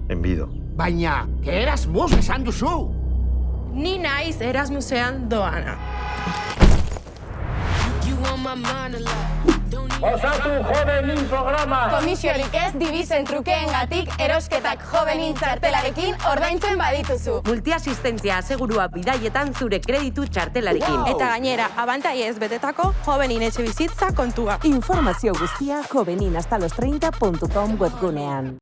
enbido. Baina, Erasmus esan duzu! Ni naiz Erasmusean doana. Osatu Jovenin programa! Komisiorik ez dibizen trukeengatik erosketak Jovenin txartelarekin ordaintzen badituzu. Multiasistentzia asegurua bidaietan zure kreditu txartelarekin. Eta gainera, abantaiez betetako Jovenin etxebizitza kontua. Informazio guztia joveninhastalostreinta.com webgunean.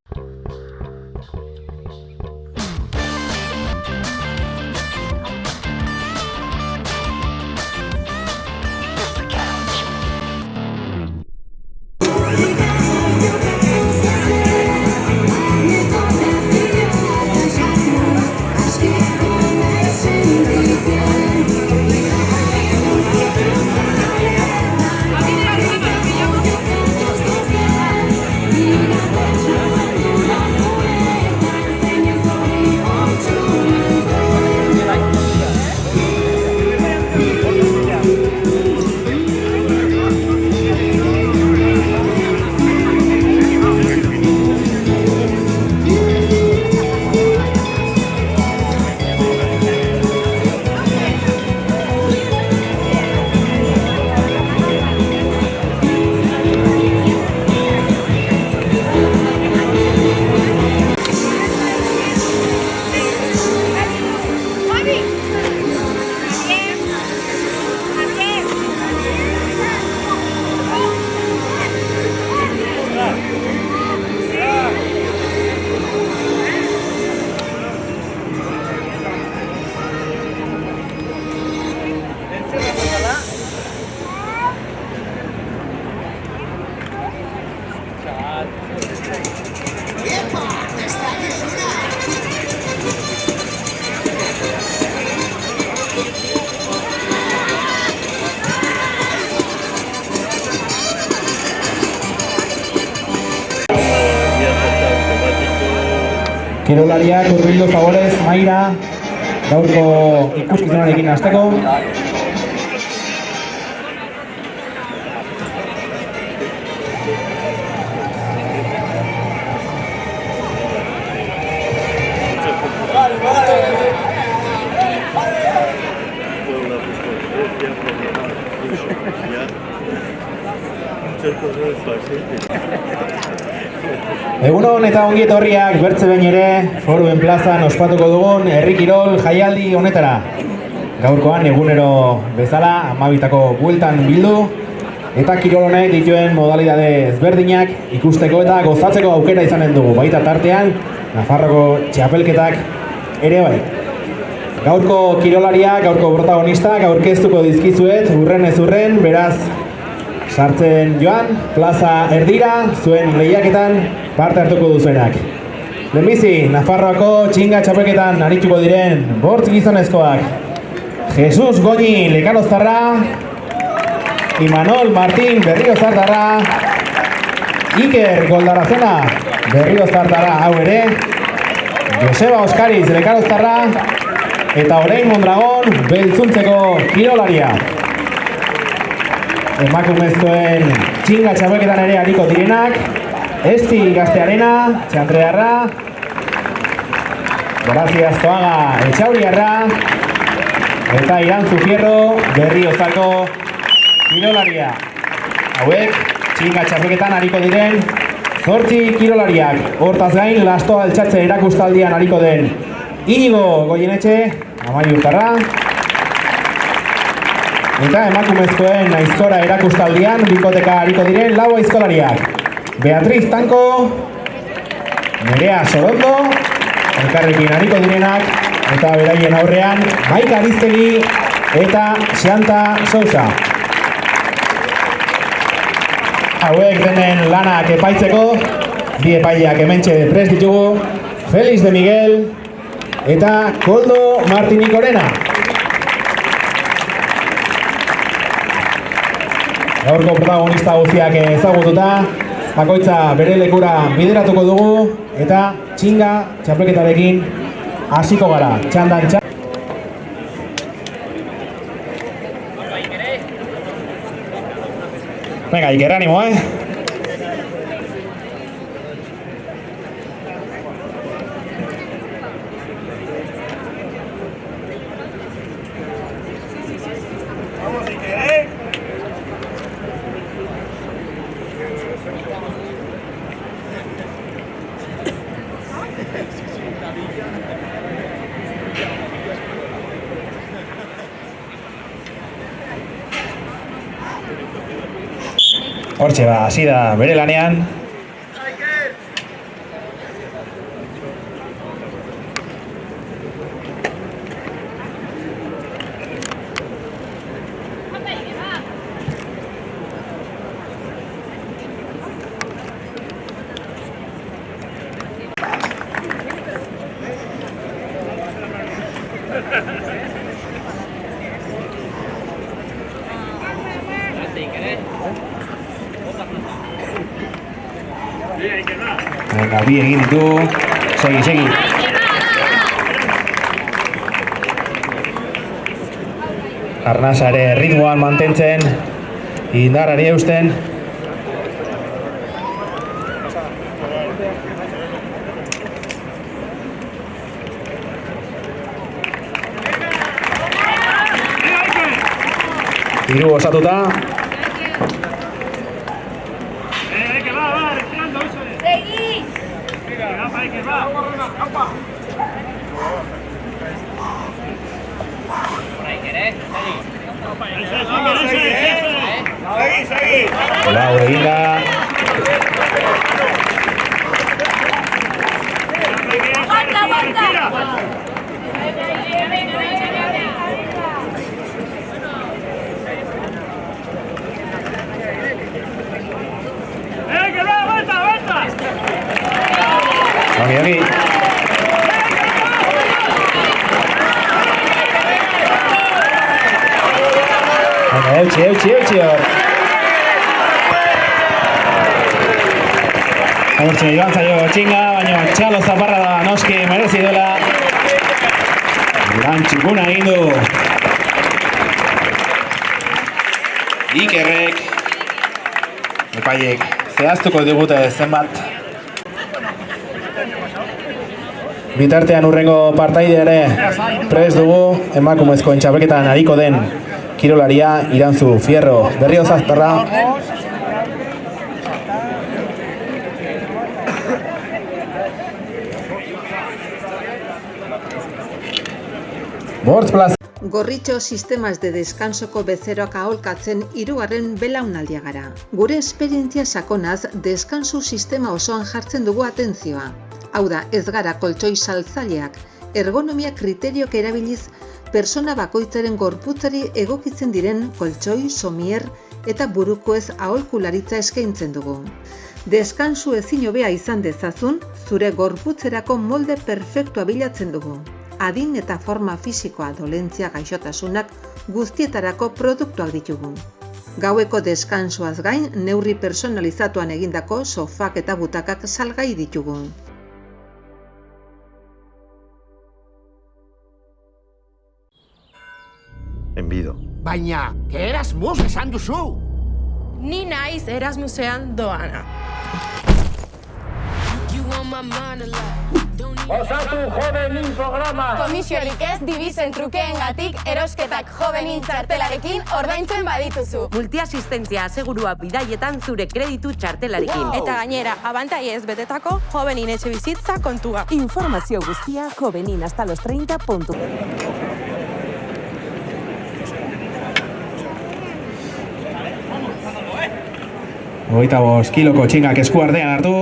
Kirolariak hurbildu favorez, maira, gaurko ikuskizunarekin hasteko. Egunon eta ongi etorriak bertze behin ere Foruen plazan ospatuko dugun herri kirol jaialdi honetara. Gaurkoan egunero bezala 12tako bueltan bildu eta kirol honek dituen modalidade ezberdinak ikusteko eta gozatzeko aukera izanen dugu. Baita tartean Nafarroko txapelketak ere bai. Gaurko kirolariak, gaurko protagonistak aurkeztuko dizkizuet urren ez urren, beraz sartzen joan, plaza erdira, zuen lehiaketan parte hartuko duzuenak. Lehenbizi, Nafarroako txinga txapelketan arituko diren bortz gizonezkoak. Jesus Goñi Lekaroztarra, Imanol Martín Berriozartarra, Iker Goldarazena Berriozartarra hau ere, Joseba Oskariz Lekaroztarra, eta Orein Mondragon Beltzuntzeko kirolaria. Emakumezkoen txinga txapelketan ere ariko direnak, Esti Gaztearena, Txandrearra, Gracias Toaga Etxauriarra, eta Irantzu Fierro Berriozako kirolaria. Hauek txinga txapelketan ariko diren 8 kirolariak. Hortaz gain, lastoa altxatze erakustaldian ariko den Inigo Goienetxe, Amaiurtarra, eta emakumezkoen aizkora erakustaldian bikoteka ariko diren 4 aizkolariak. Beatriz Tanko, Nerea Sorondo, elkarrekin ariko direnak, eta beraien aurrean Maika Ariztegi eta Xanta Sousa. Hauek denen lanak epaitzeko, bi epaileak hementxe prest ditugu, Felix de Miguel eta Koldo Martinikorena. Gaurko protagonista guztiak ezagututa, bakoitza bere lekura bideratuko dugu eta txinga txapelketarekin hasiko gara. Txandan txan. Venga, Iker, ánimo, Hortxe ba, hasi da bere lanean. Venga, bi egin ditu. Segi. Arnasa ere ritmoan mantentzen, indarrari eusten. Hiru osatuta. Lau eginda. Ongi. Eutxi hor. Hortxe, joan zaio txinga, baina txalo zaparra da noski merezi duela. Lan txukuna egin du. Ikerrek. Epaiek zehaztuko digute zenbat. Bitartean hurrengo partaide ere prest dugu emakumezkoen txapelketan ariko den kirolaria Irantzu Fierro Berriozaztarra. Bortz plaza. Gorritxo sistemas de descansoko bezeroak aholkatzen hirugarren belaunaldia gara. Gure esperientzia sakonaz deskansu sistema osoan jartzen dugu atentzioa. Hau da, ez gara koltsoi saltzaileak, ergonomia kriteriok erabiliz persona bakoitzaren gorputzari egokitzen diren koltsoi, somier eta burukoez aholkularitza eskaintzen dugu. Deskansu ezin hobea izan dezazun, zure gorputzerako molde perfektua bilatzen dugu. Adin eta forma fisikoa, dolentzia, gaixotasunak guztietarako produktuak ditugu. Gaueko deskansuaz gain, neurri personalizatuan egindako sofak eta butakak salgai ditugu. Enbido. Baina, Erasmus esan duzu! Ni naiz Erasmusean doana. Osatu jovenin programa! Komisiorik ez dibizen trukeengatik erosketak jovenin txartelarekin ordaintzen badituzu. Multiasistentzia asegurua bidaietan zure kreditu txartelarekin. Eta gainera, abantaiez betetako jovenin etxe bizitza kontua. Informazio guztia joveninhastalos30.com. Hogeita 5 kiloko txingak eskuartean hartu.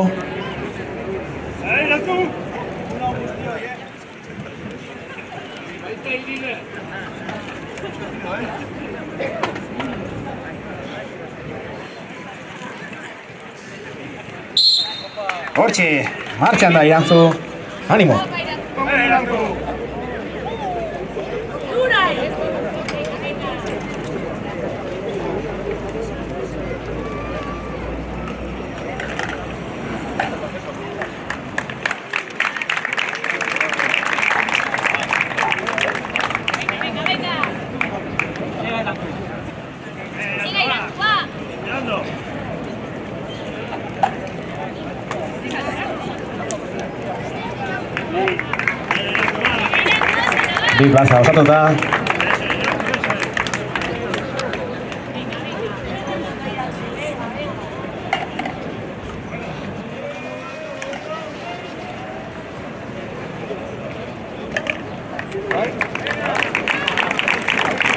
Hortxe, martxan da Irantzu. Animo! Bi plaza osatuta.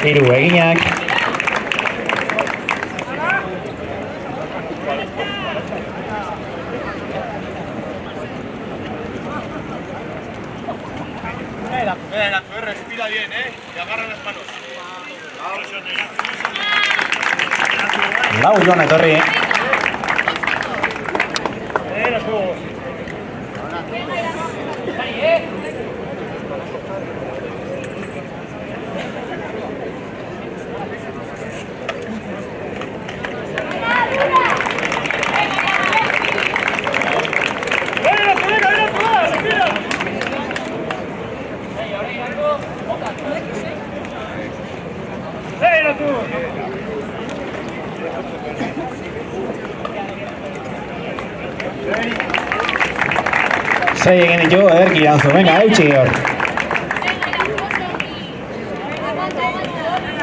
Hiru eginak. Venga, tú respira bien, y agarra las manos. Lau joan etorri. Sei egin ditu, ederki janzu, venga, eutxi hor.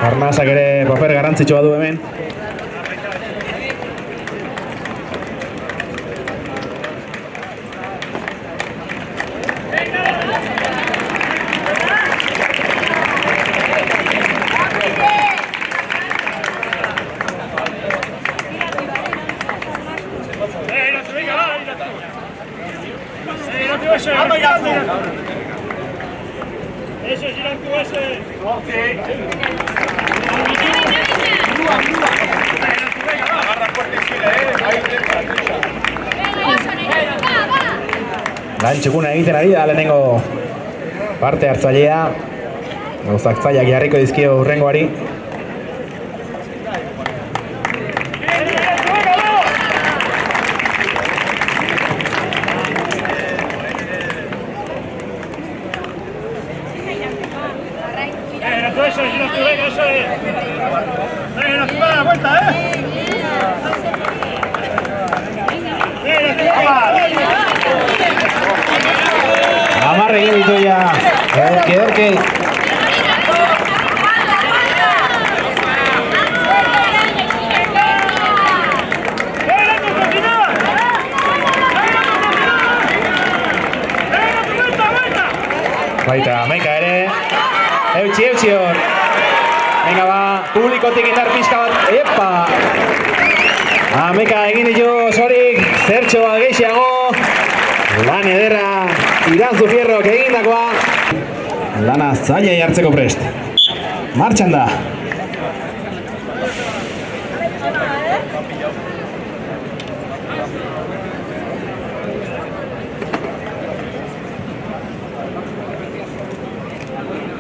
Arnazak ere paper garrantzitsua du hemen. Lan txukuna egiten ari da lehenengo parte hartzailea. Gauzak zailak jarriko dizkio hurrengoari. Amarre egin ditu ya, ederki. Baita, Meika ere, eutxi hor. Venga ba, publikotik indar pixka bat, epa! Meika egin ditu zorik, zertxo bat gehiago. Lan ederra, Iranzu Fierrok egindakoa. Lana zailai hartzeko prest. Martxan da.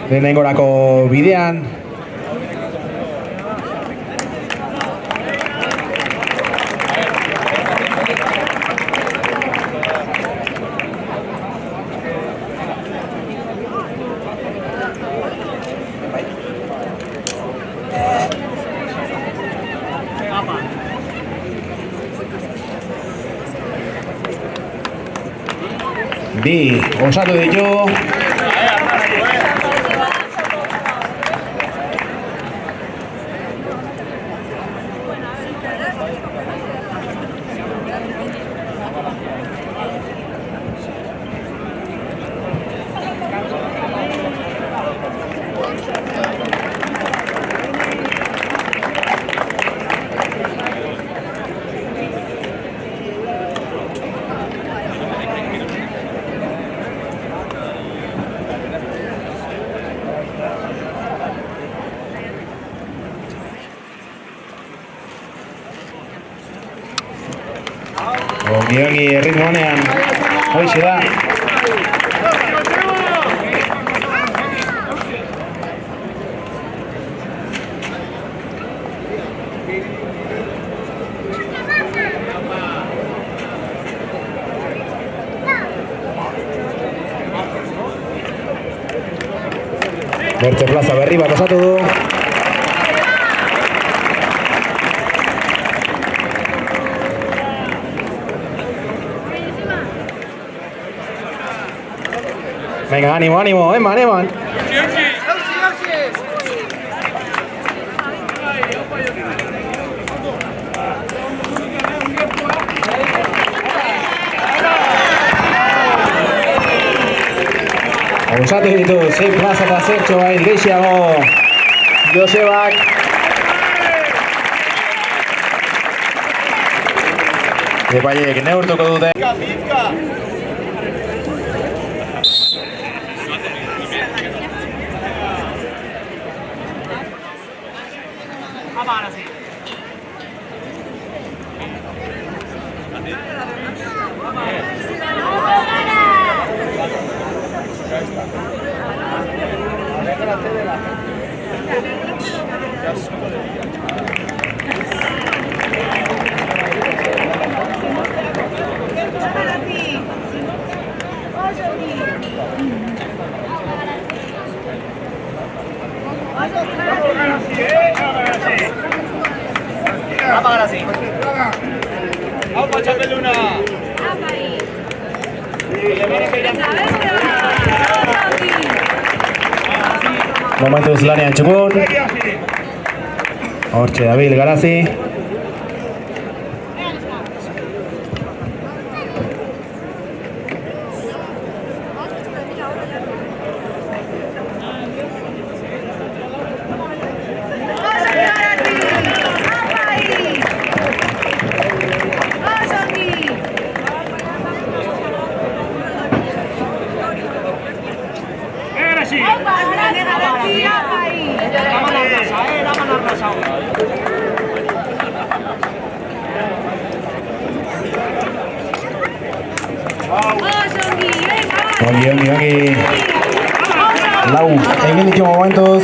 Lehenengorako bidean. Bi, osatu ditu. Ongi erritmo honean, hoixe da. Bertze plaza berri bat osatu du. Venga, ánimo, eman. Osatu ditu, 6 plaza eta zertxo bait gehiago Josebak. Epaileek neurtuko dute. Aupa, txapelduna! Momentuz lanean txukun. Hortxe dabil Garazi. Ongi. Lau, egin ditu momentuz.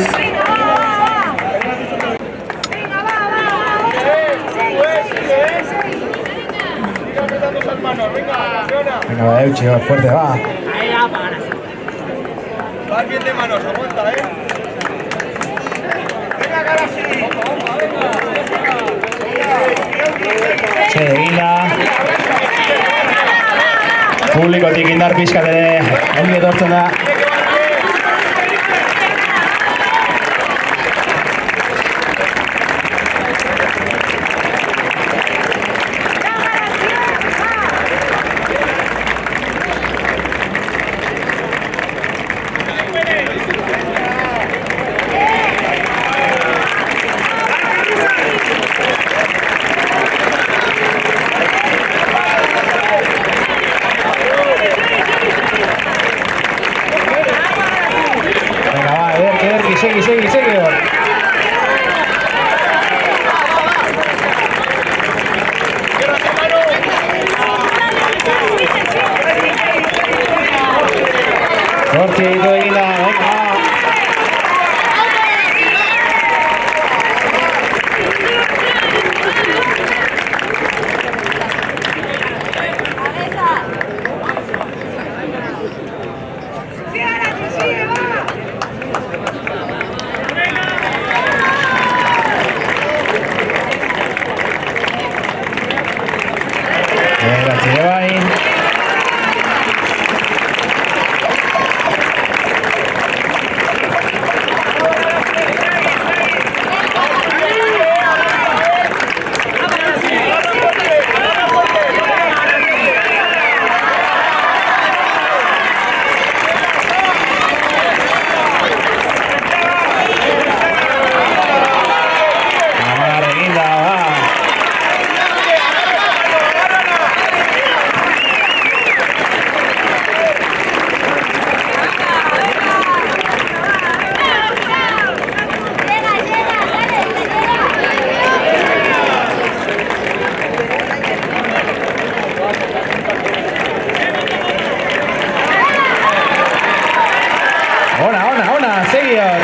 Venga, va, Euchi, va, fuerte, va. Vas bien de manos, aguanta, Venga, Garasi. Egila. Publikotik indar pixkat ere ongi etortzen da. Segi. Hortxe ditu egin da, venga. Ona, segi hor.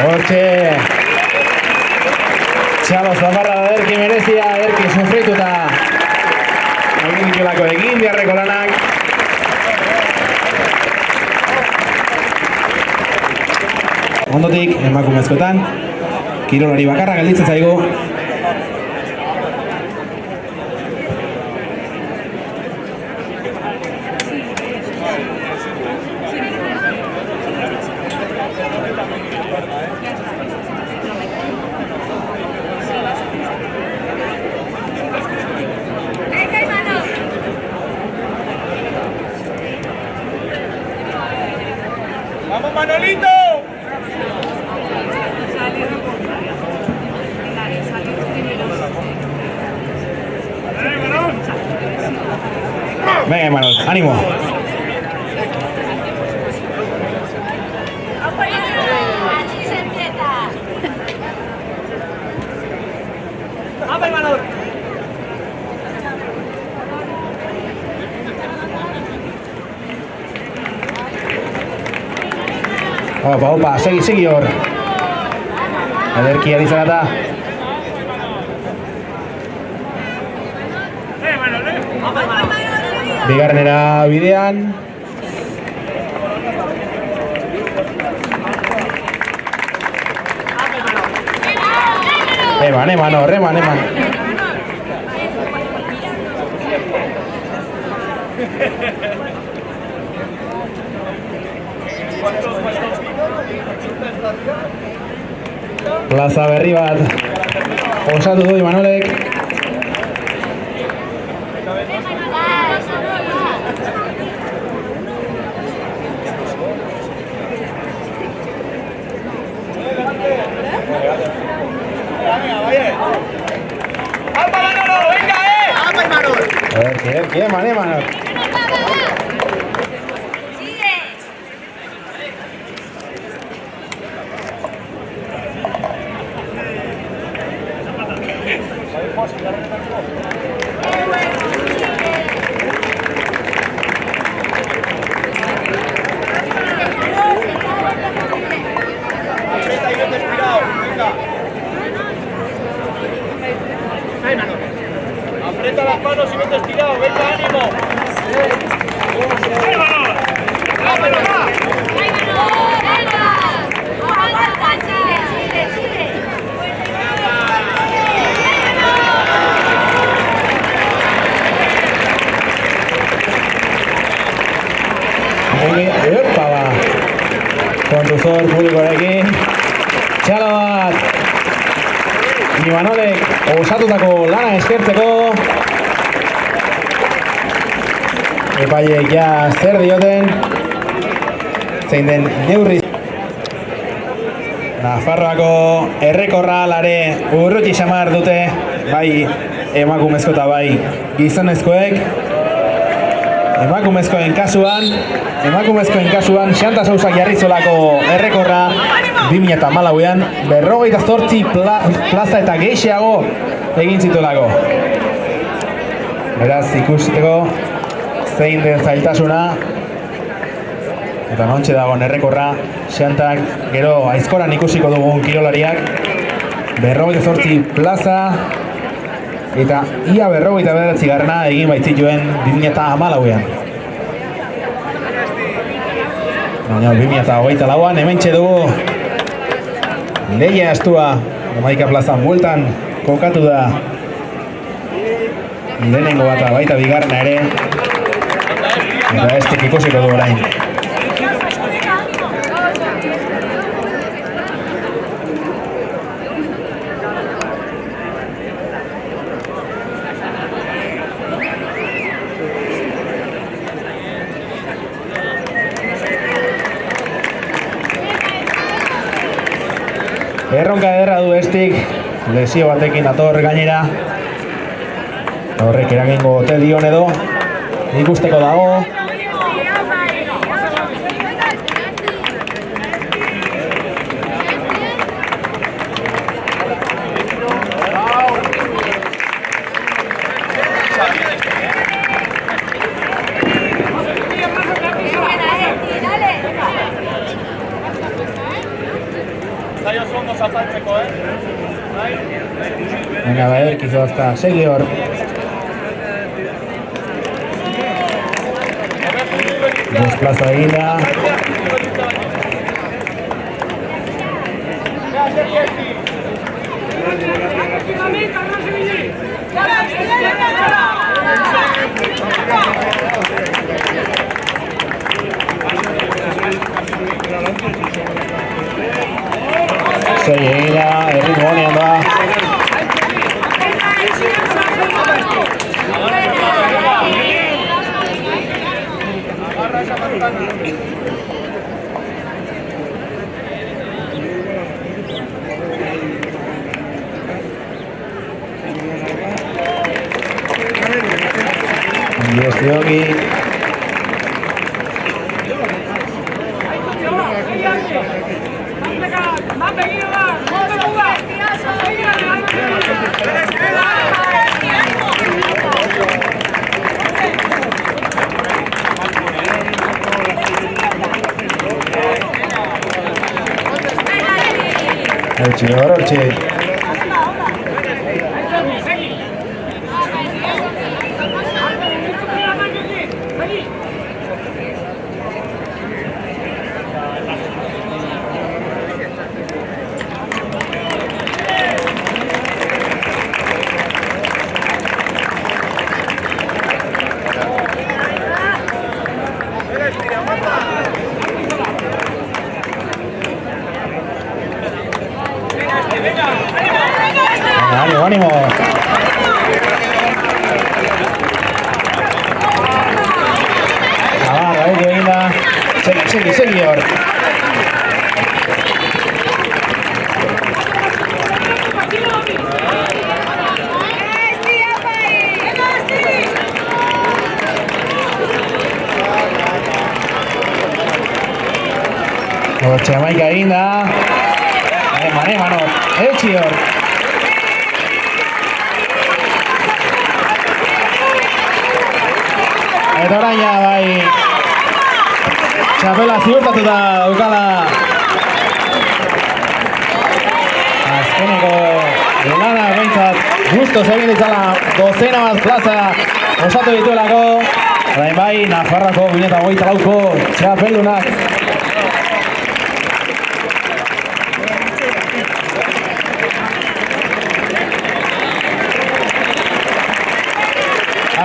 Hortxe. Txalo zaparra da Erki merezia, Erki sufrituta. Egin ditulako egin beharreko lanak. Ondotik, emakumezkoetan, kirolari bakarra gelditzen zaigu. ¡Vamos, Manolito! Venga, Manol, ánimo. Así se empieza. ¡Vamos, Manol! Opa, segi hor. Ederki ari zarata. Bigarrenera bidean. Reman. Plaza berri bat osatu du Imanolek. ¿Qué Manolo? Aprieta las manos y vete estirado, venga, ánimo. Epa ba. Kontuzor publikoarekin. Txalo bat. Imanolek osatutako lana eskertzeko. Epaiek ja zer dioten. Zein den neurri. Nafarroako errekorra lare urruti xamar dute. Bai emakumezko eta bai gizonezkoek. Emakumezkoen kasuan Xanta Sousak jarri zolako errekorra 2014an 58 plaza eta gehixeago egin zituelako. Beraz ikusteko zein den zailtasuna eta nontxe dagoen errekorra Xantak gero aizkoran ikusiko dugun kirolariak 58 plaza eta ia 59 garrana egin baitzituen 2014an. Baina 2024an hementxe dugu Leia Astua Jamaika plazan bueltan kokatu da lehenengo bata baita bigarrena ere eta estik ikusiko du orain. Erronka ederra du estik, lesio batekin dator gainera. Horrek eragingo ote dion edo, ikusteko dago. Venga, va a ver, quiso hasta seguidor. Desplaza Aguila. Aguila, el ritmo honean da. Diogi. Hortxe. Anior. Hortxe amaika egin da. Mano, eutxi hor. Eta orain ja, bai, txapela ziurtatuta daukala. Azkeneko lana behintzat guztoz egin ditzala dozena bat plaza osatu dituelako. Orain bai, Nafarroako 2024ko txapeldunak.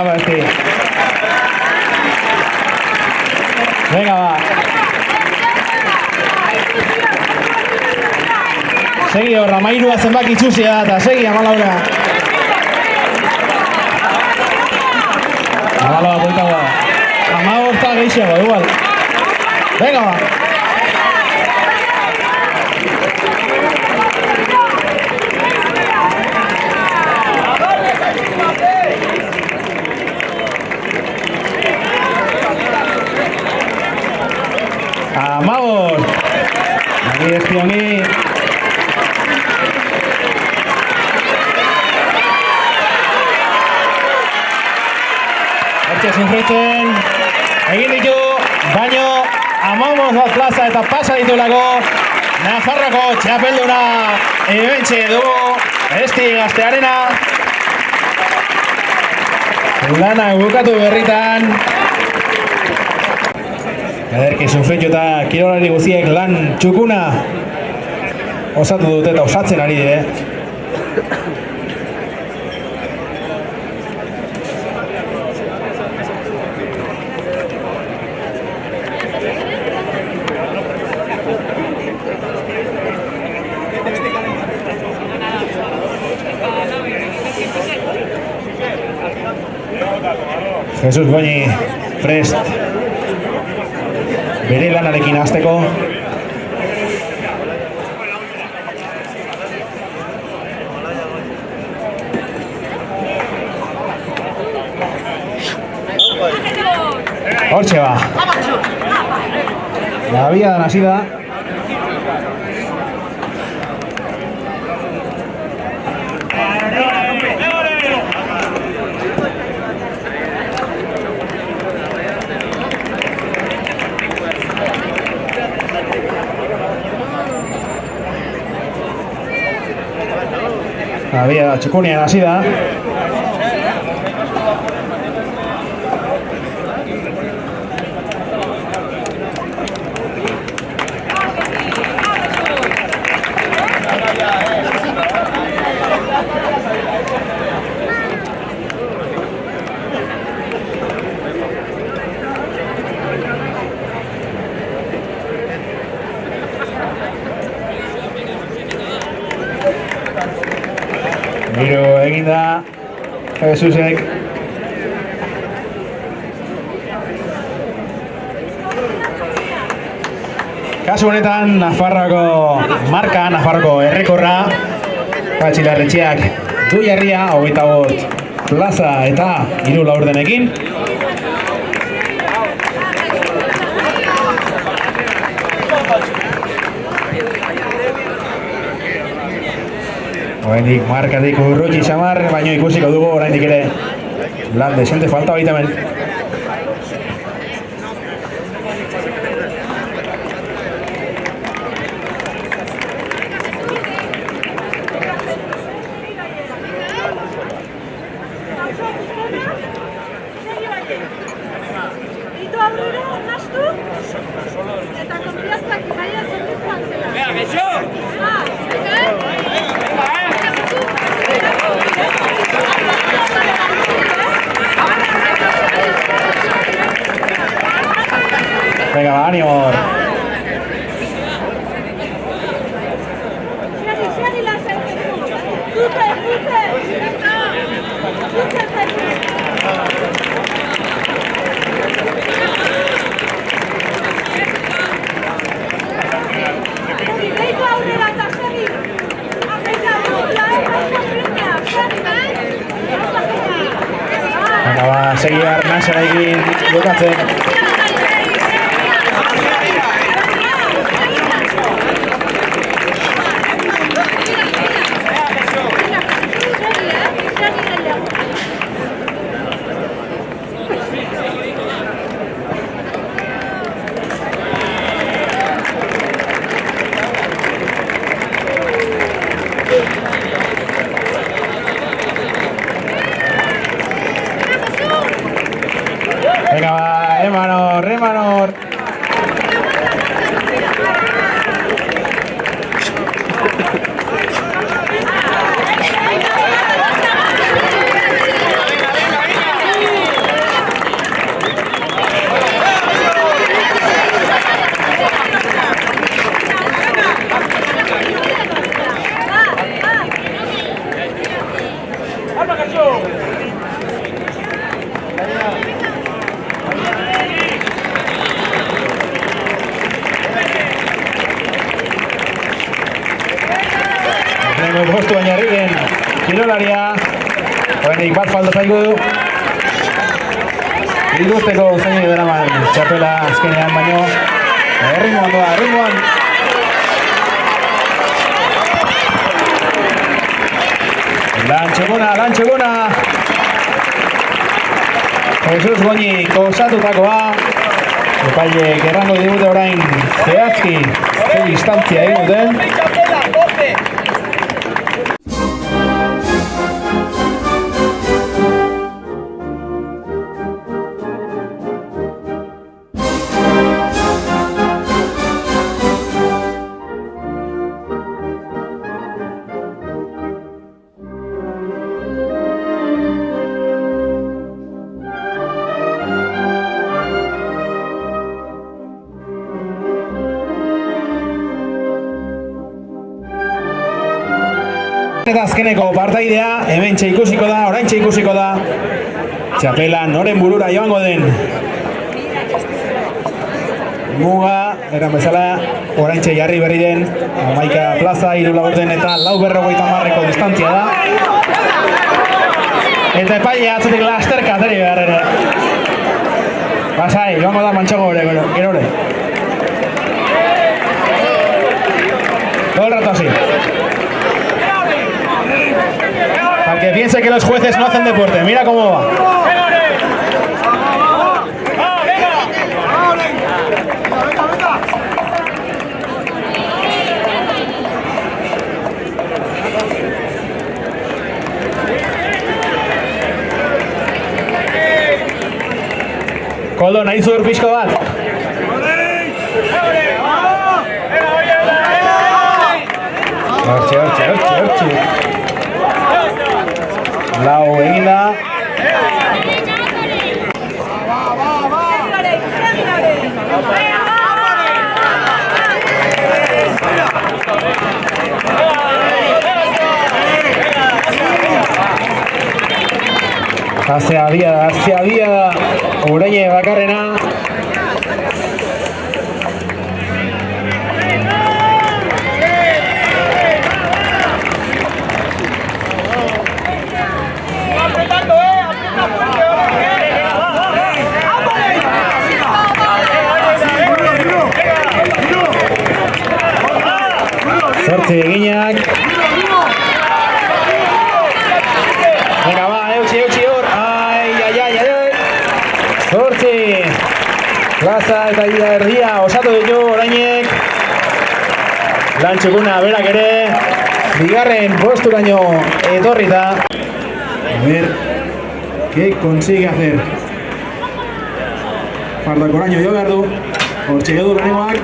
Abasti. Venga, va. Segi horra, mairua zenbaki txusia eta segi amalaura. Amalaua poitagoa. Amagorta gehiago, igual. Venga, va. Amagos. Aquí espioni. Hortxe zinfritzen. Egin ditu, baino amagos bat plaza eta pasa ditulako Nafarroako txapelduna ebentxe dugu Esti Gaztearena. Lana bukatu berritan. Ederki sufritu eta kirolari guziek lan txukuna osatu dute eta osatzen ari dire. Jesus Goñi prest bere lanarekin hasteko. Hortxe ba. La vía hasi da. Había txukunean hasi da. Giro egin da Jesusek. Kasu honetan Nafarroako marka, Nafarroako errekorra Patxilarretxeak du jarria 25 plaza eta 3 laurdenekin. Oraindik markatik urrutxi xamar, baino ikusiko dugu oraindik ere lan desente falta baita hemen. Venga, va, ánimo. segi Arnasarekin jokatzen. Venga, va, Emanor, Emanor. Postu baina herriren kirolaria horrenik bat falta zaigu ikusteko zein daraman txapela azkenean baino erritmoan doa, erritmoan Lantxeguna Jesus Goñi kosatutakoa epaileek errango digute orain zehazki ze distantzia egin duten. Eta azkeneko partaidea, hementxe ikusiko da, oraintxe ikusiko da. Txapela noren burura joango den. Muga, eran bezala, oraintxe jarri berri den. Amaika plaza, 3 laurden eta 450 distantzia da. Eta epaile atzetik lasterka ateri behar ere. Pasai, joango da mantxago gero ere. Todo el rato así. Para que piense que los jueces no hacen deporte, mira cómo va. Koldo, nahi zur pixko bat? Hortxe. Lau egin da. Hacia día, Ureñe bakarrena. Zortzi eginak. Venga, va, eutxi hor. Ai. Zortzi. Plaza eta erdia osatu ditu orainek. Lantxeguna berak ere. Bigarren posturaino etorrita. A ver, ¿qué consigue hacer? Fardakoraino jo behar du. Hortxe edu lehenengoak.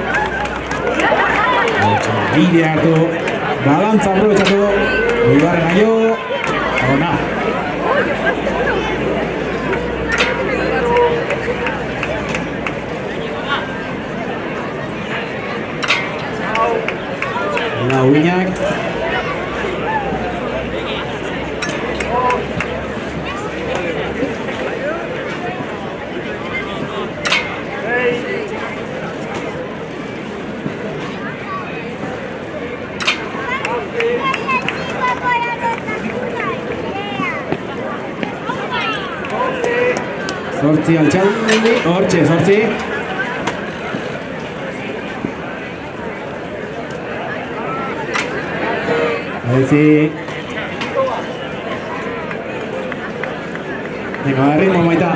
Bide hartu, balantza aprobetxatu, bigarren aio, ona. Lau binak. Zortzi Altxaldi, hortxe, zortzi. Bederatzi. Venga, ritmo, Maita.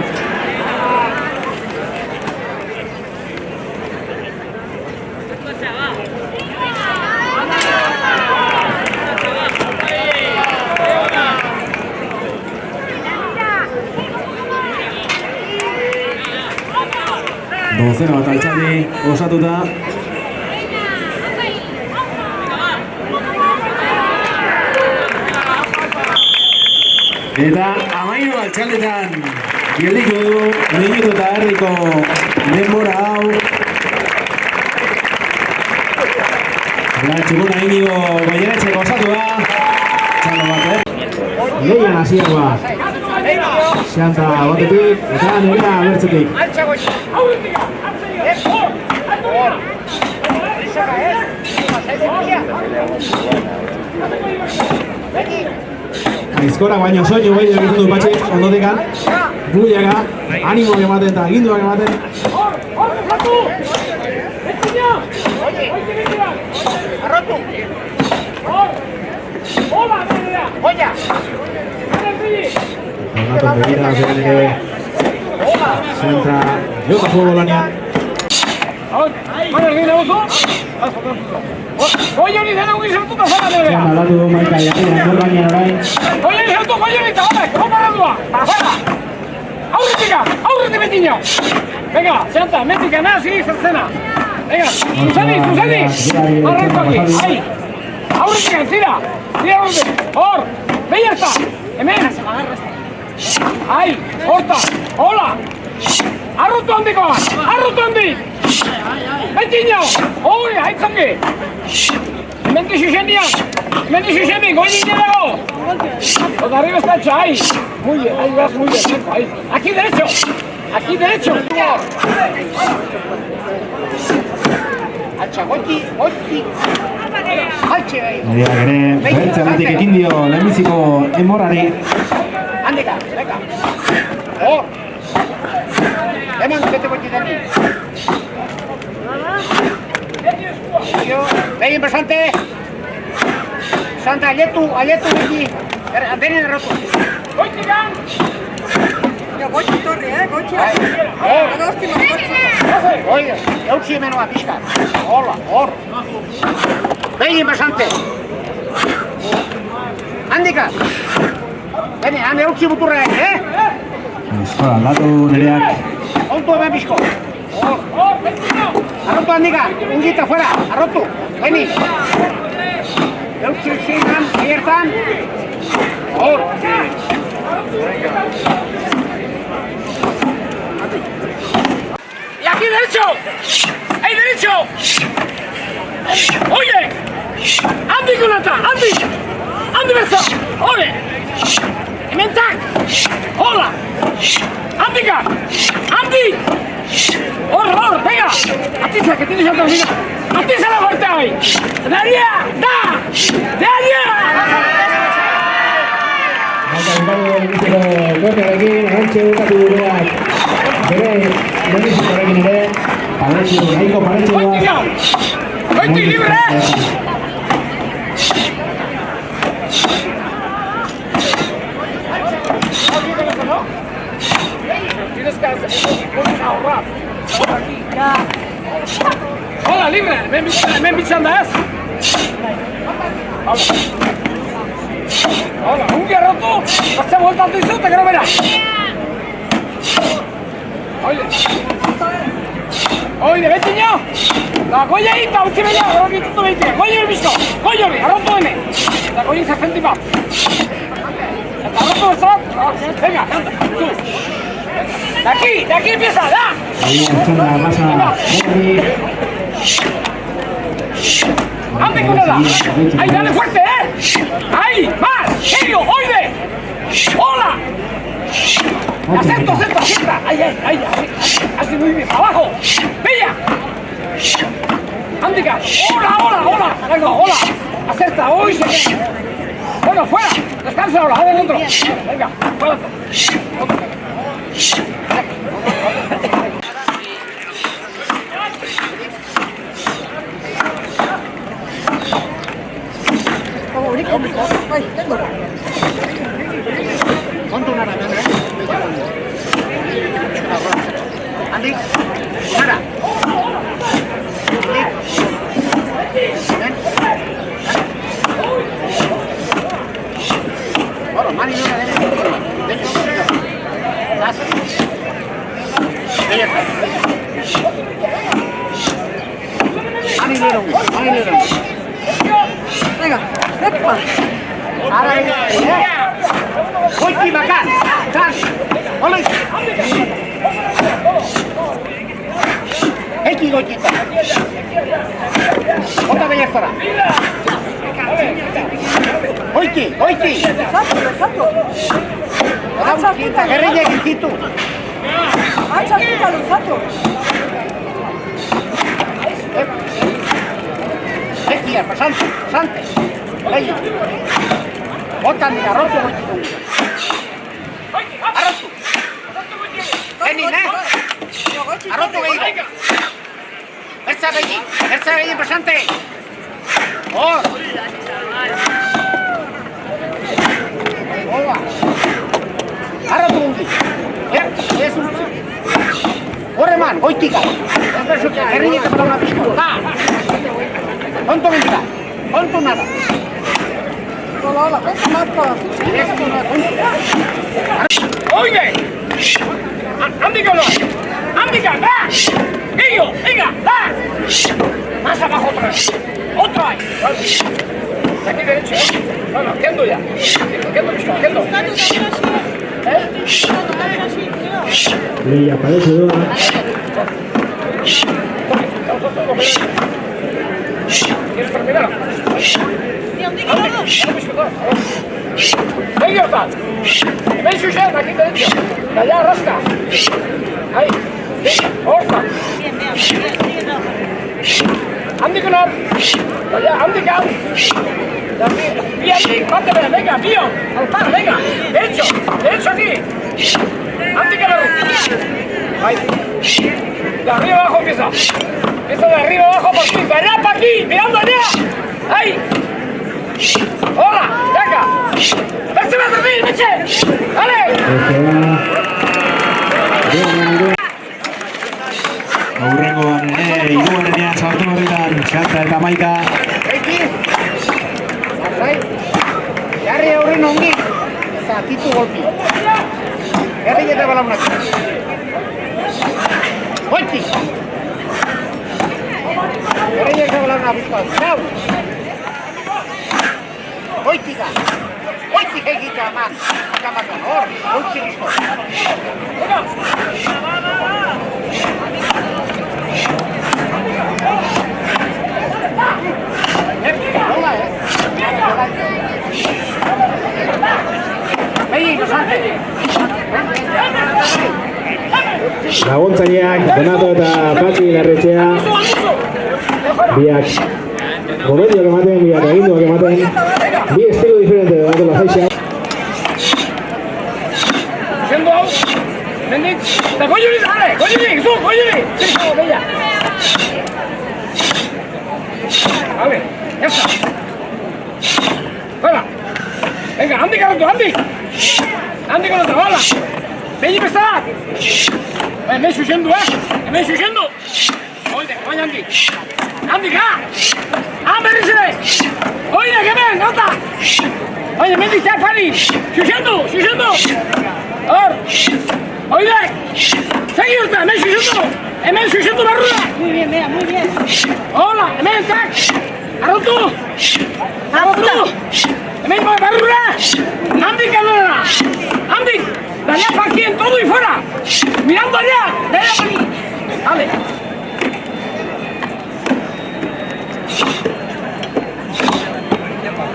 Dozena bat Altxaldi osatuta. Eta 13 Altxaldetan gelditu du minutu eta erdiko denbora hau. Txukuna Inigo Goieretxeko osatu da. Txalo bat, Leian hasierua. Xanta batetik eta Nerea bertzetik. Aizkorak baino soinu gehiago egiten du Patxi, ondotikan. Buiaga, animoak ematen eta aginduak ematen. Arrotu! Donato begira zeren ere Xanta jota juego lanean. Goioni dena ungi zertuta zara nerea! Xanta aldatu du Maika jakinean gol gainean orain. Goioni zertu, goioni eta horrek, hona radua! Azara! Aurretik betiño! Venga, Xanta, metika nazi zertzena! Venga, zuzeni! Arranko aquí, ahí! Aurretik, tira! Tira aurretik! Hor! Behi harta! Hemen! Ahí! Horta! Hola! Arrutu handikoa! Arrutu handik! Betiño! Oi, haitzongi! Hemendik xuxendian! Hemendik xuxendik, goinik dago! Oda arriba está hecho, ahí! Muy bien, ahí vas muy bien, ahí! Aquí derecho! Aquí derecho! Altxa, goiti! Altxe behi! Neriak ere, bertzeagatik ekin dio lehenbiziko enborrari. Handika, venga! Hor! Eman zete goiti deni! Begin besante! Santa, aletu beti! Denen errotu! Goitikan! Goiti torri, goiti! Oide, eutxi hemenua pixka! Hola, hor! Begin besante! Handika! Bene, han eutxi buturreak, Eskola aldatu Nereak. Ontu hemen pixko! Hor, betino! Arrotu handika, ungita fuera, arrotu! Beni! Eutxi xeinan, aiertan! Hor! Y aquí derecho! ¡Ahí derecho! ¡Oye! ¡Andi Gunata! ¡Andi! ¡Andi berza! ¡Oye! ¡Hementak! ¡Hola! ¡Andika! ¡Andi! ¡Hor! ¡Venga! ¡Atiza, que tienes otra vida! ¡Atiza la fuerte ahí! ¡Daria! ¡Da! ¡Daria! Eta inbadu lehenbiziko gotearekin, hortxe bukatu Nereak. Bere lehenbizikoarekin ere, nahiko paretxu da. ¡Goiti libre! Tienes que ahorrar. Hola, libre. Hemen bitzan da ez? Hola, ungi errotu. Azte bueltatu izu, eta gero bera. Oide, betiño. Da, goi egin da, utzi beina, gero gitutu behitia. Goi hori bizko, goi hori, arrotu hene. Eta goi izazenti bat. Eta arrotu bezat, venga, canta, tú. De aquí empieza, da. Ande con nada. Ahí, dale fuerte, Ahí, más, serio, oide. Hola. Acepto, acepta. Ahí, así muy bien, abajo. Bella. Andika, hola. Venga, hola. Acepta, hoy se queda. Bueno, fuera. Descansa ahora, dale dentro. Venga, fuera. Ara, goiti bakar, kan, olez. Eki goitita. Ota behiaztara. Goiti. Zatu. Gerriak ikitu. Ekia, pasante. Leia. Botan dira, arrotu goititu. Arrotu. Benin, Arrotu gehiago. Bertza gehiago, pasante. Hor. Hola. Arrotu gungi. Ez utzi. Horre man, goitika. Herriñek ez dauna pizko. Tonto bentika. Tonto nada. Hola, pensa matka. Oide! Andika no. Andika, va. Ello, venga, va. Más abajo otra vez. Otra vez. Aquí derecho, Bueno, quieto ya. Quieto. Y aparece Dora. ¿Quieres terminar? Venga, tal. Ven, Susana, aquí derecho. De allá, rasca. Ahí. Orta. Andika. Allá, Andika. Bien, máteme, venga, mío. Al par, venga. Derecho aquí. Andika. Ahí. De arriba abajo empieza. Empieza de arriba abajo por aquí. De allá para aquí, mirando allá. Ahí. Hola, venga. ¡Este va a dormir, Meche! ¡Dale! Aurrengoan hirugarrenean sartu horretan Xanta eta Maika. Jarri aurren ongi. Zatitu golpi. Jarri eta balaunak. Goiti! Jarri eta balaunak bizkoaz. Zau! Goitika! Goitik egita eman! Akamakan hor! Goitik bizko! Laguntzaileak Donato eta Patxi Larretxea biak gomendioak ematen, biak aginduak ematen, bi estilo diferente Donato Lazaixea. Sendo hau, mendik, eta goiuri, zu, goiuri! Zerikago, beia! Vale, ya está. Fuera. Venga, Andy Caroto, Andy. Andy Caroto, hola. Behi bezala. Hemen zuzendu, Hemen zuzendu. Oide, baina Andy. Andy, ga. Berriz ere. Oide, hemen, nota. Oide, mendik zea pari. Zuzendu. Hor. Oide. Segi urte, hemen zuzendu. Hemen zuzendu barrura. Muy bien, Bea, muy bien. Hola, hemen zak. Arrotu. Hemen barrura. Handik aldera. Handik. De allá para aquí en todo y fuera. Mirando allá. De allá para aquí. Vale.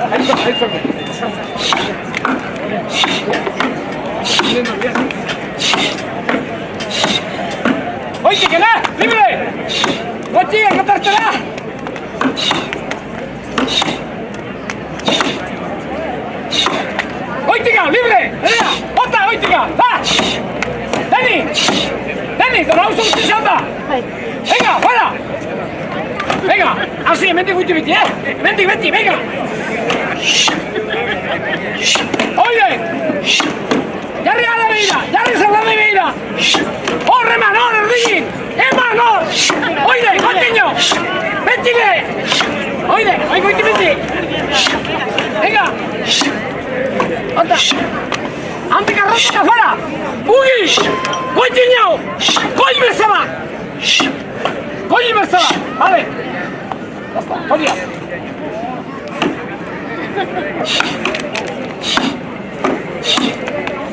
Ahí está. Oye, que nada, libre. Oye, a catártela. Oitica, libre. Venga, otra, oitica. Va. Dani, donamos un chanda. Venga, fuera. Venga, así, mendik biti, Mendik beti, venga. Oye. Jarri ala begira, jarri zerrada begira. Hor, eman, hor, erdegin. Eman, hor. Oide, gotiño. Betile. Oide, goiti beti. Venga. Anda. Antik arrotuka fuera. Ugi. Goitiño. Goi bezala. Vale. Basta, jodia.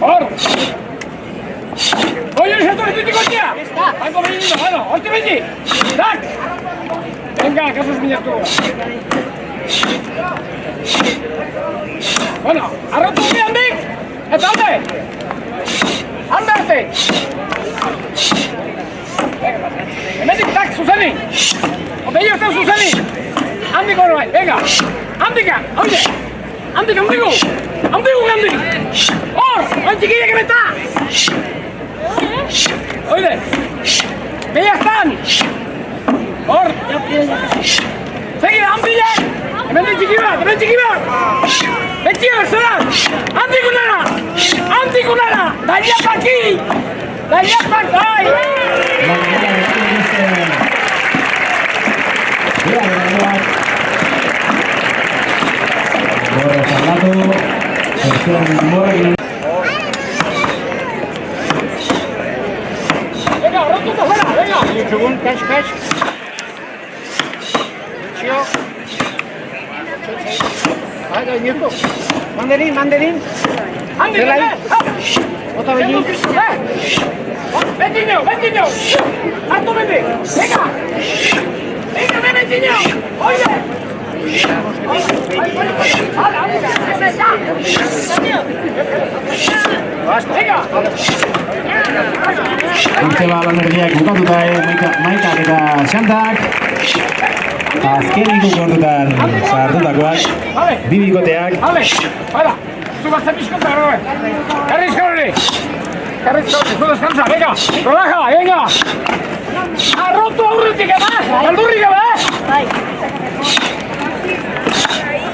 Hor! Oye, ¿se tú estoy coña? Algo venido, bueno, horti vení. Tak! Venga, que sos miniaturas. Bueno, arrotu bi handik, eta alde! Alde arte! Hemendik, tak, zuzeni! Obegi arte zuzeni! Handik hori bai, venga! Handika, oide! Handik, handiku! Handiku, handik! Hor! Oin txikilek emeta! Oide! Behiaztan! Hor! Segi, handiak! Hemen txiki bat, hemen txiki bat! Betxia berzeran! Handikunara! Handikunara! Daiak aquí! Daiak bai! Venga, rotuta fuera, venga! Un segun, catch. Mandarín. Andi, Ota bellín. Ventiño. Harto vende. Venga, ventiño. Oye. Venga. Urte balonerdiak bukatuta Maikak eta Xantak. Azkeniko kontutan sartutakoak, bibikoteak. Para, tú vas a piscotar, Carris, tú descansa, venga, relaja, venga. Arrotu aurretik emaz, aldurrik emaz.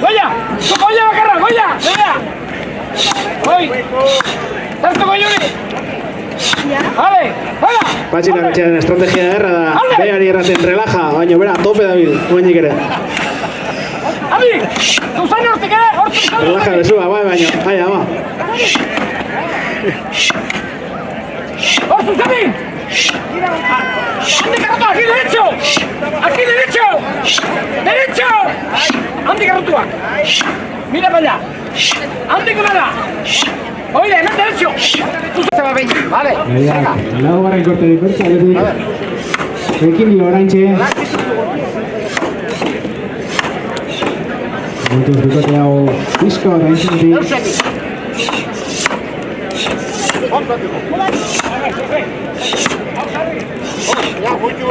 Goya, bakarra, Goya. Oi, zartu Goyuri. Vale, fuera. Patxina betxearen estrategia erra da, behari erraten relaja, baina bera, tope dabil, oenik ere. Abi, Zuzani hortik ere, hortik ere. Relaja bezua, baina, ama. ¡Oh, Susani! ¡Andi Carrotua! ¡Aquí derecho! ¡Aquí derecho! ¡Derecho! ¡Andi Carrotua! ¡Mira para allá! ¡Andi con nada! ¡Oye, hemen derecho! Se va a venir, vale. Venga. Lau garren korte diferentzia, ekin dio oraintxe. Montuz dukote hau pizko oraintxe. Ya, mucho.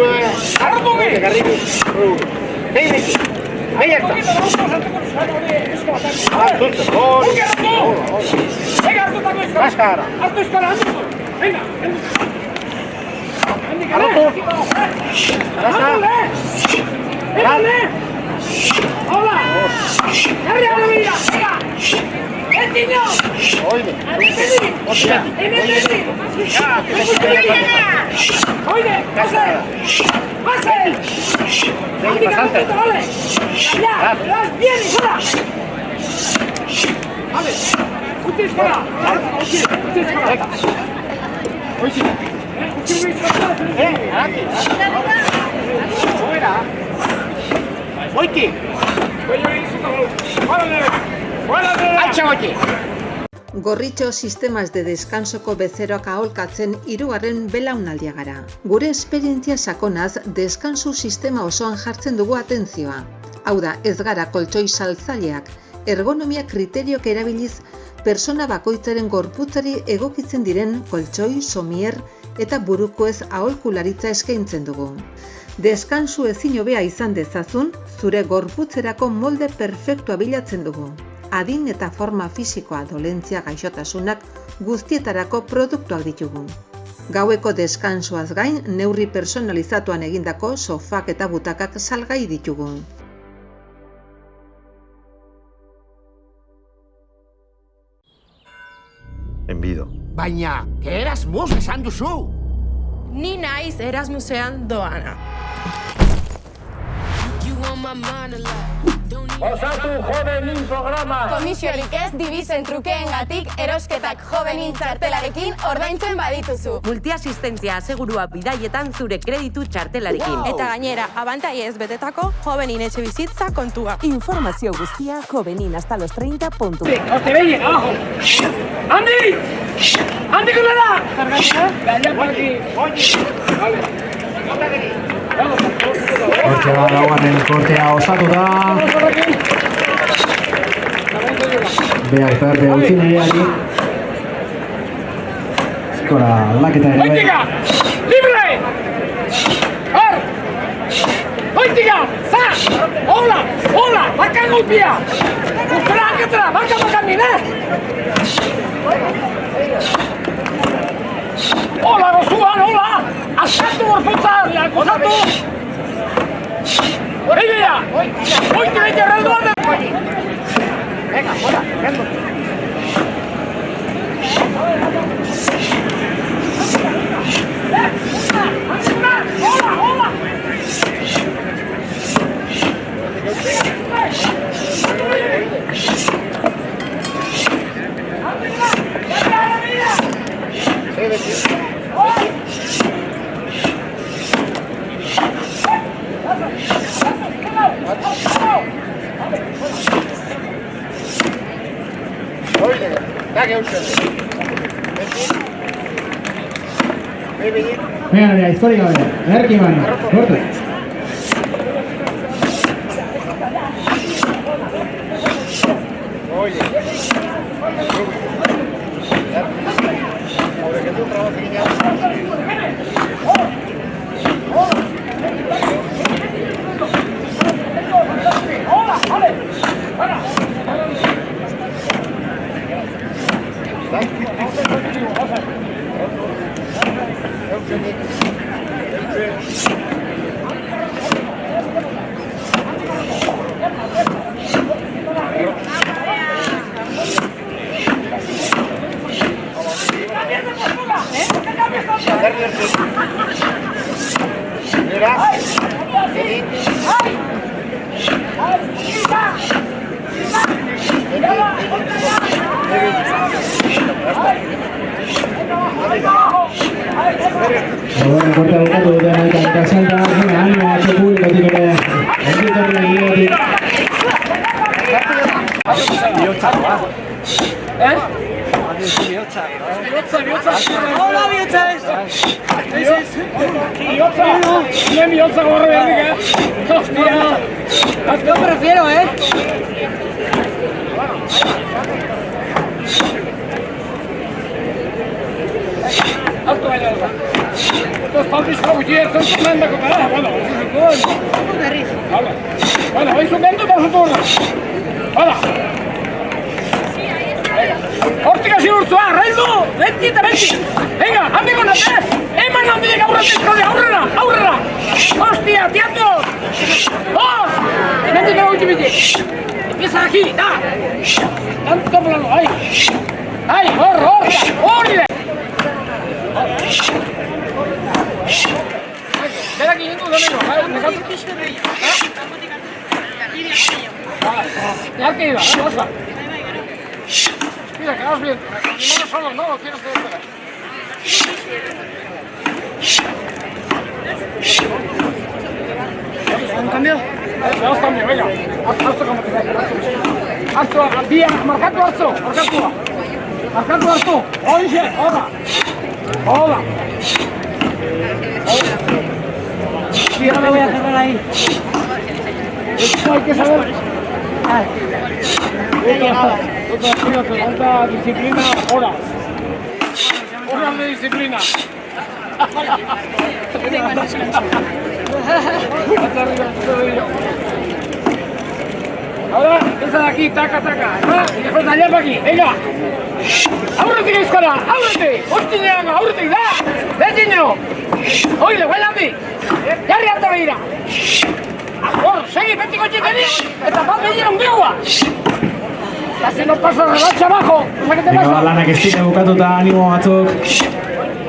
Gorritxo sistemas de descansoko bezeroak aholkatzen hirugarren belaunaldia gara. Gure esperientzia sakonaz deskansu sistema osoan jartzen dugu atentzioa. Hau da, ez gara koltxoi saltzaileak, ergonomia kriteriok erabiliz persona bakoitzaren gorputzari egokitzen diren koltxoi, somier eta burukoez aholkularitza eskaintzen dugu. Deskansu ezin hobea izan dezazun, zure gorputzerako molde perfektua bilatzen dugu. Adin eta forma fisikoa, dolentzia, gaixotasunak guztietarako produktuak ditugu. Gaueko deskansuaz gain, neurri personalizatuan egindako sofak eta butakak salgai ditugu. Enbido. Baina, Erasmus esan duzu! Ni naiz Erasmusean doana. You on my mind a lot. Osatu Jovenin programa. Komisiorik ez dibizen trukeengatik erosketak Jovenin txartelarekin ordaintzen badituzu. Multiasistentzia asegurua bidaietan zure kreditu txartelarekin. Eta gainera, abantaiez betetako Jovenin etxe bizitza kontua. Informazio guztia joveninhastalos30.com. ¡Te veis abajo! ¡Andy! ¡Andy con la! ¡Vaya por aquí! Hortxe laugarren kortea osatu da. Beak perde utzi nahiari. Eskora aldaketa ere. ¡Oiga! ¡Libre! ¡Ar! ¡Oiga! ¡Sa! ¡Hola! ¡Hola! ¡Marca golpea! ¡Espera, que atrás! ¡Marca para caminar! ¡Hola, Gosuan! ¡Hola! ¡Asatu gorputza! ¡Gozatu! ¡Venga ya! ¡Hoy te vete alrededor! ¡Venga, hola! ¡Venga! ¡Hola! ¡Hola! Venga, nire, aizkori gabe. Erki baina, gortu. Bueno, corta bukatu duten eta salta, animo atxe publikotik ere, ongitorri egidetik. Bihotzakoa. Bihotza. Hola, bihotza ez! Bihotza! Bien bihotza gorro beharrik, Hostia! Yo prefiero, Alto baina da. Estos pampizko gutxier zen komendako gara. Bueno, berriz. Hala. Bueno, hoy subiendo para su turno. Hala. Hortik hasi urtzua, Raildu! Beti eta beti! Venga, handi gonate! Eman handiek aurretik de aurrera! Hostia, teatro! ¡Os! Beti gara gutxi biti! Empieza aquí, da! Tanto plano, ahí! Ahí, hori! Espera que yendo domingo, ya que iba, vamos a. Mira, quedamos bien. No solo, no, tienes que esperar. ¿Un cambio? Damos cambio, venga. Hazlo como te vaya. Hazlo, vía, marcando hazlo. Marcando hazlo. Oye, hola. Sí, ahora me voy a cerrar ahí. Esto hay que saber. Falta disciplina, horas de disciplina. Ahora, esa de aquí, taca, y después de allá para aquí, venga. Aurretik euskara, aurretik, hostinean, aurretik, da, niño. Oile, guai handi, jarri harta behira. Hor, segi, betiko txikeni, eta bat behira undigua. Casi no pasa relaxa abajo, ¿qué te pasa? Venga, lanak ez dira bukatuta, animo batzuk.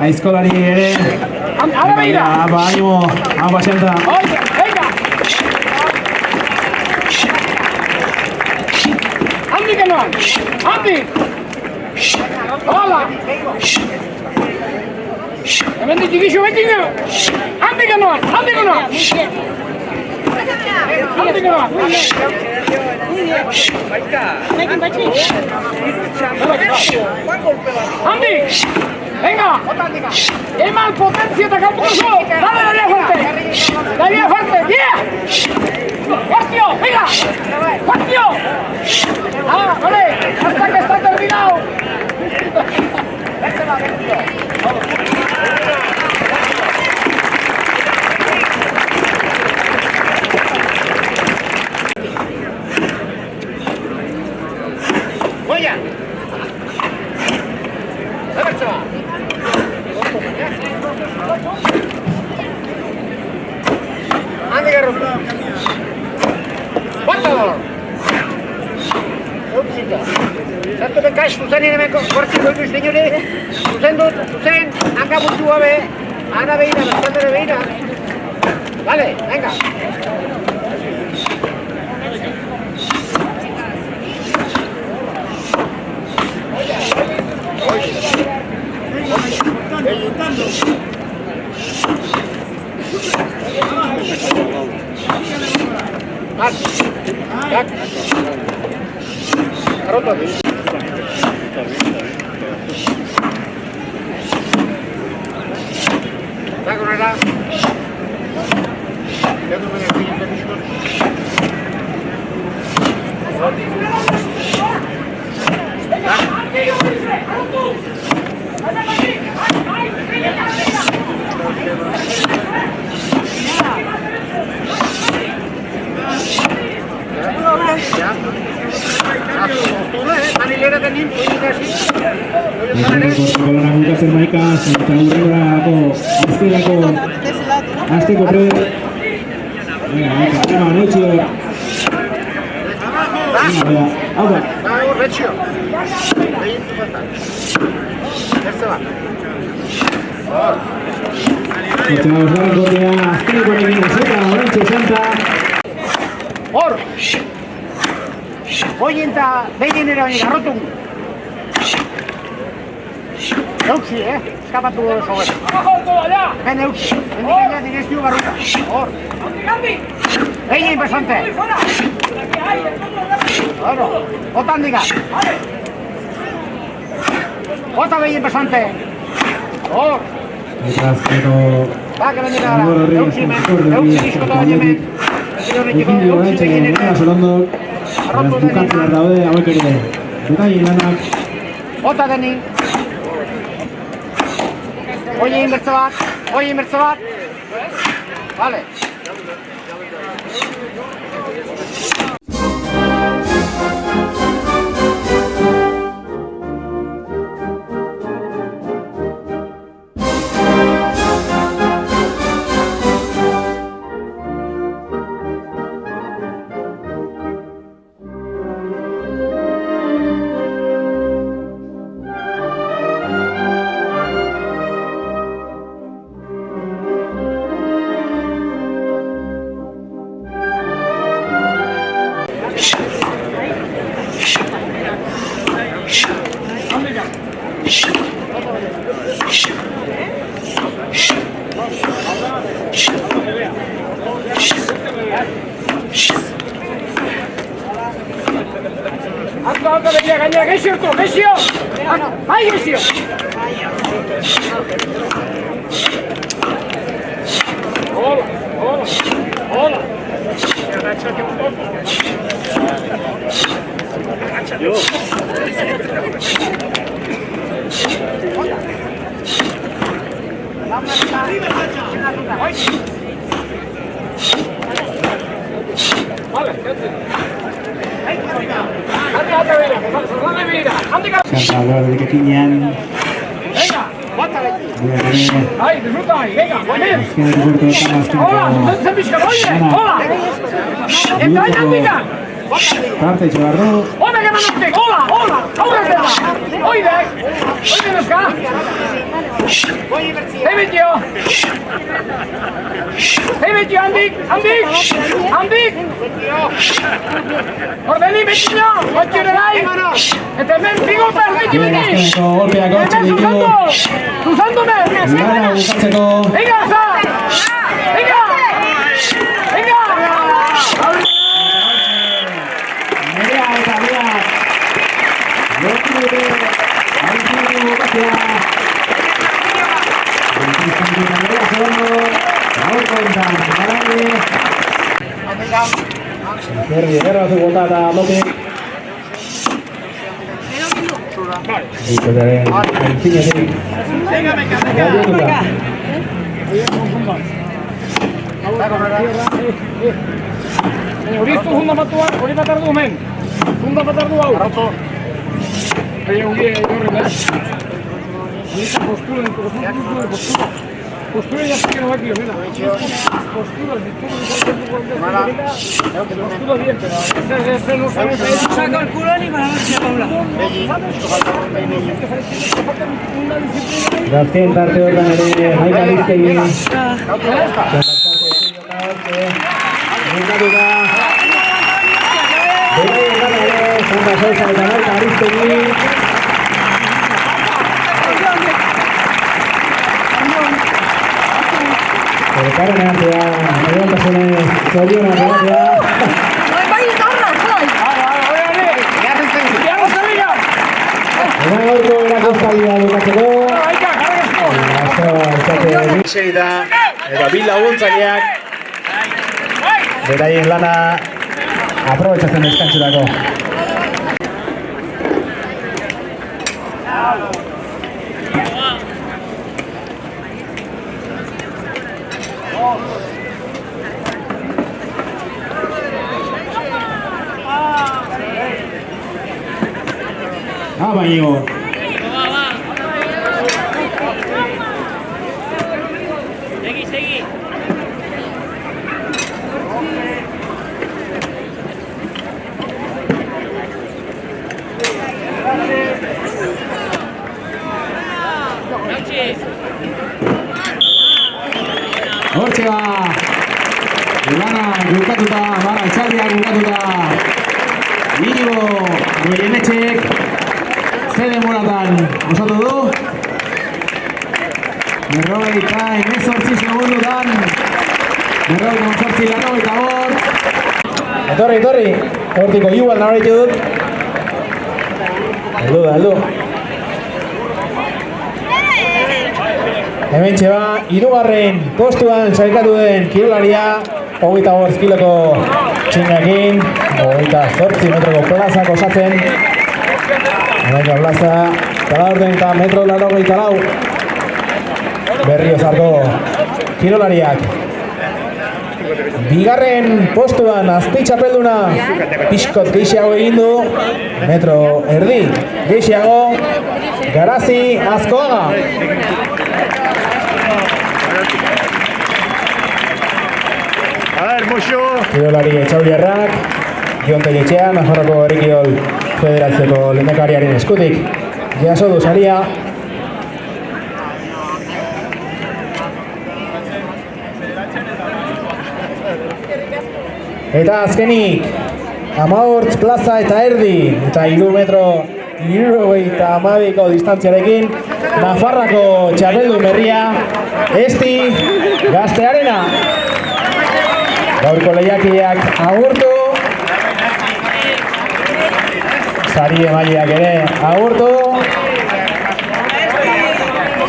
Aizkolari ere. Ahora behira. Animo, hau baselta. Oile, venga. Andy! Hola! Hemen digizu betingo! Andy ganoan! Andy ganoan! Andy ganoan! Andy! Venga! Eman potencia eta kampuzo! Dale, Daria fuerte! Daria fuerte! Yeah! ¡Partio! ¡Venga! ¡Partio! ¡Ah, vale! ¡Hasta que está terminado! Goya! Zabertza! Handi garrutu! Batador! Eutzita! Zartu benkaix, zuzenien hemen gortziko ikusten jure! Zuzen dut, zuzen! Hanka bultu gabe! Ana behira, bertandere behira! Vale, venga! Jak? Rotowy. Tak, Ronela. Ja tu będę widzieć do mieszkania. Kolana bukatzen maika, eta aurrerako azteko prez. Venga, neutxio. Hau bat. Retxio. Terze bat. Eta osgarren kortea, azkeneko egin ezeta, orantxe santa. Hor! Hoien eta behien ere baina garrotun. Eutxi, eskapatu oso gara. Ben eutxi, hendik egin direztiu garruta. Hor! Behien pesante. Bueno, bota handika. Bota behien pesante. Hor! Eta azkeneko... Ba, que bendik gara. Eutxi diskoto baina hemen. Eugilio orantxe, nena solondok. Bukatzen daude, hauek ere. Detaile lanak. Bota deni. Oie inbertze bat. Vale. Anda, begira, gainera, geixio! Bai, geixio! Hola! Agachate un poco. Yo. Vale, Santa Laura de Kekinean. Venga, bátale. Ahí, disfruta ahí, venga, Hola, hola. Entra ahí, Andika. Tarte itxo behar du. Honek eman urtik, hola, aurretela. Oidek, neska. Hebetio, handik. Ordeni betino, otxure gai. Eta hemen bigotan, beti. Azkeneko golpeak hortxe ditu. Zuzandume. Lana bukatzeko. Venga, venga. Nerea eta beak. Lortu dute. Aurkitu bukatzea. Zerri, ederra zu bota eta lote. Ikotaren aintzinetik. Gaiotuta. Hori ez du hunda batuan, hori bat ardu hemen. Hunda bat ardu hau. Baina hori horren, Hori postura. Postura ya sé que no va aquí, mira. Postura, postura bien, pero ese no sabe. Saca el culo ni para ver si habla. Gazten tarte hortan ere, Maika Liztegi. Bukatuta. Beraien gana ere, Santa Sosa eta Maika Liztegi. Elkarren artea, egontasunez, zorionak ematea. Eman gaurko erakustaldia bukatzeko. Miserita eta bi laguntzaileak beraien lana aprobetxatzen deskantzurako. Baino. Segi. Hortxe ba, lana bukatuta, itzaldiak bukatuta, Inigo Goienetxek ze demoratan osatu du. 98 segundutan, 98 Etorri, hortiko igual nabaritu dut. Heldu. Hemen txeba, hirugarren postuan saikatu den kirolaria, 25 kiloko txingakin, 28 metroko plazak osatzen. Hamaika plaza, talaurten eta metro 84. Berriozarko kirolariak. Bigarren postuan azpi txapelduna, pixkot gehiago egin du, metro erdi gehiago, Garazi Azkoaga. Kirolari etxauriarrak, Jon Telletxea, Nafarroko Herrikirol Federazioko lehendakariaren eskutik jaso du saria. Eta azkenik, 18 plaza eta erdi, eta 3 metro 72ko distantziarekin, Nafarrako txapeldun berria, Esti Gaztearena. Gaurko lehiakideak agurtu, sari emaileak ere agurtu,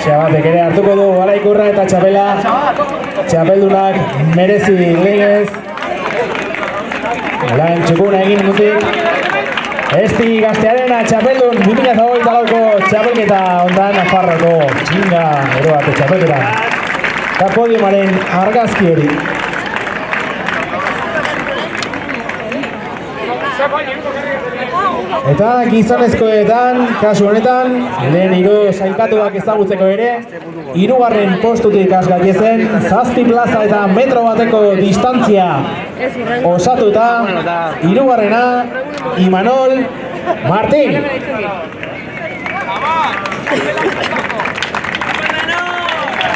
Xabatek ere hartuko du garaikurra eta txapela, txapeldunak merezi legez. Lan txukuna egin dutik, Esti Gaztearena txapeldun 2024ko txapelketa ondan Nafarroko txinga eroate txapelketa. Eta podiumaren argazki hori. Eta gizonezkoetan, kasu honetan, lehen hiru sailkatuak ezagutzeko ere, hirugarren postutik has gaitezen, 7 plaza eta metro bateko distantzia osatuta, hirugarrena, Imanol Martín.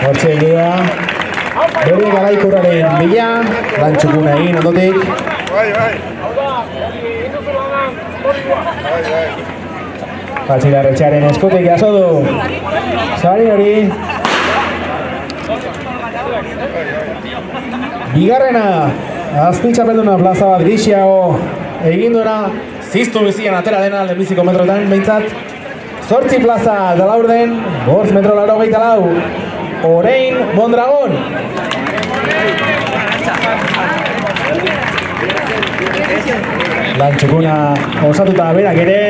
Hortxe egia, bere garaikurraren bila, lantxukuna egin ondotik. Patxilarretxearen eskutik jaso du. Sari hori. Bigarrena, azpitxapelduna plaza bat gixeago egin duena, ziztu bizian atera dena lehenbiziko metroetan behintzat. 8 plaza da laurden, 5 metro 84. Orein Mondragon. Lantxukuna osatuta berak ere.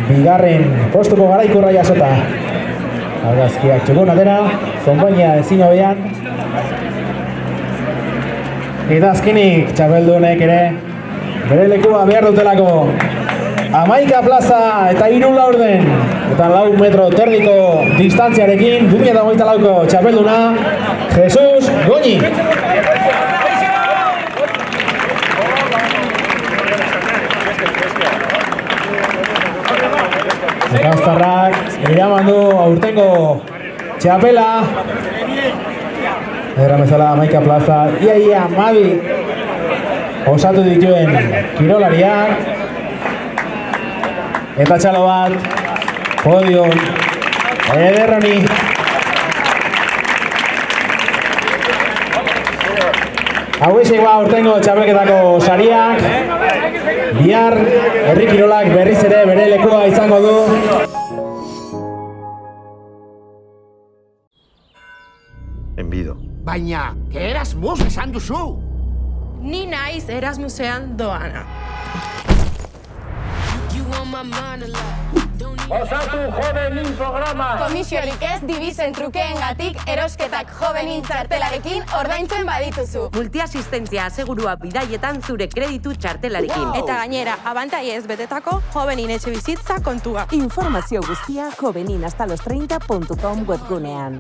Bigarren postuko garaikurra jasota. Argazkiak txukun atera, konpainia ezin hobean. Eta azkenik txapeldunek ere bere lekua behar dutelako. 11 plaza eta 3 laurden eta 4 metro terdiko distantziarekin 2024ko txapelduna Jesus Goñi. Ekastarrak eraman du aurtengo txapela. Erran bezala 11 plaza, ia Mabi osatu dituen kirolariak. Eta txalo bat, podium, ederroni. Hauexek ba urtengo txapelketako sariak. Bihar, herri kirolak berriz ere bere lekua izango du. Enbido. Baina, Erasmus esan duzu. Ni naiz Erasmusean doana. Osatu jovenin programa. Komisiorik ez dibizen trukeengatik erosketak jovenin txartelarekin ordaintzen badituzu. Multiasistentzia asegurua bidaietan zure kreditu txartelarekin. Eta gainera, abantaiez betetako jovenin etxe bizitza kontua. Informazio guztia joveninhastalostreinta.com webgunean.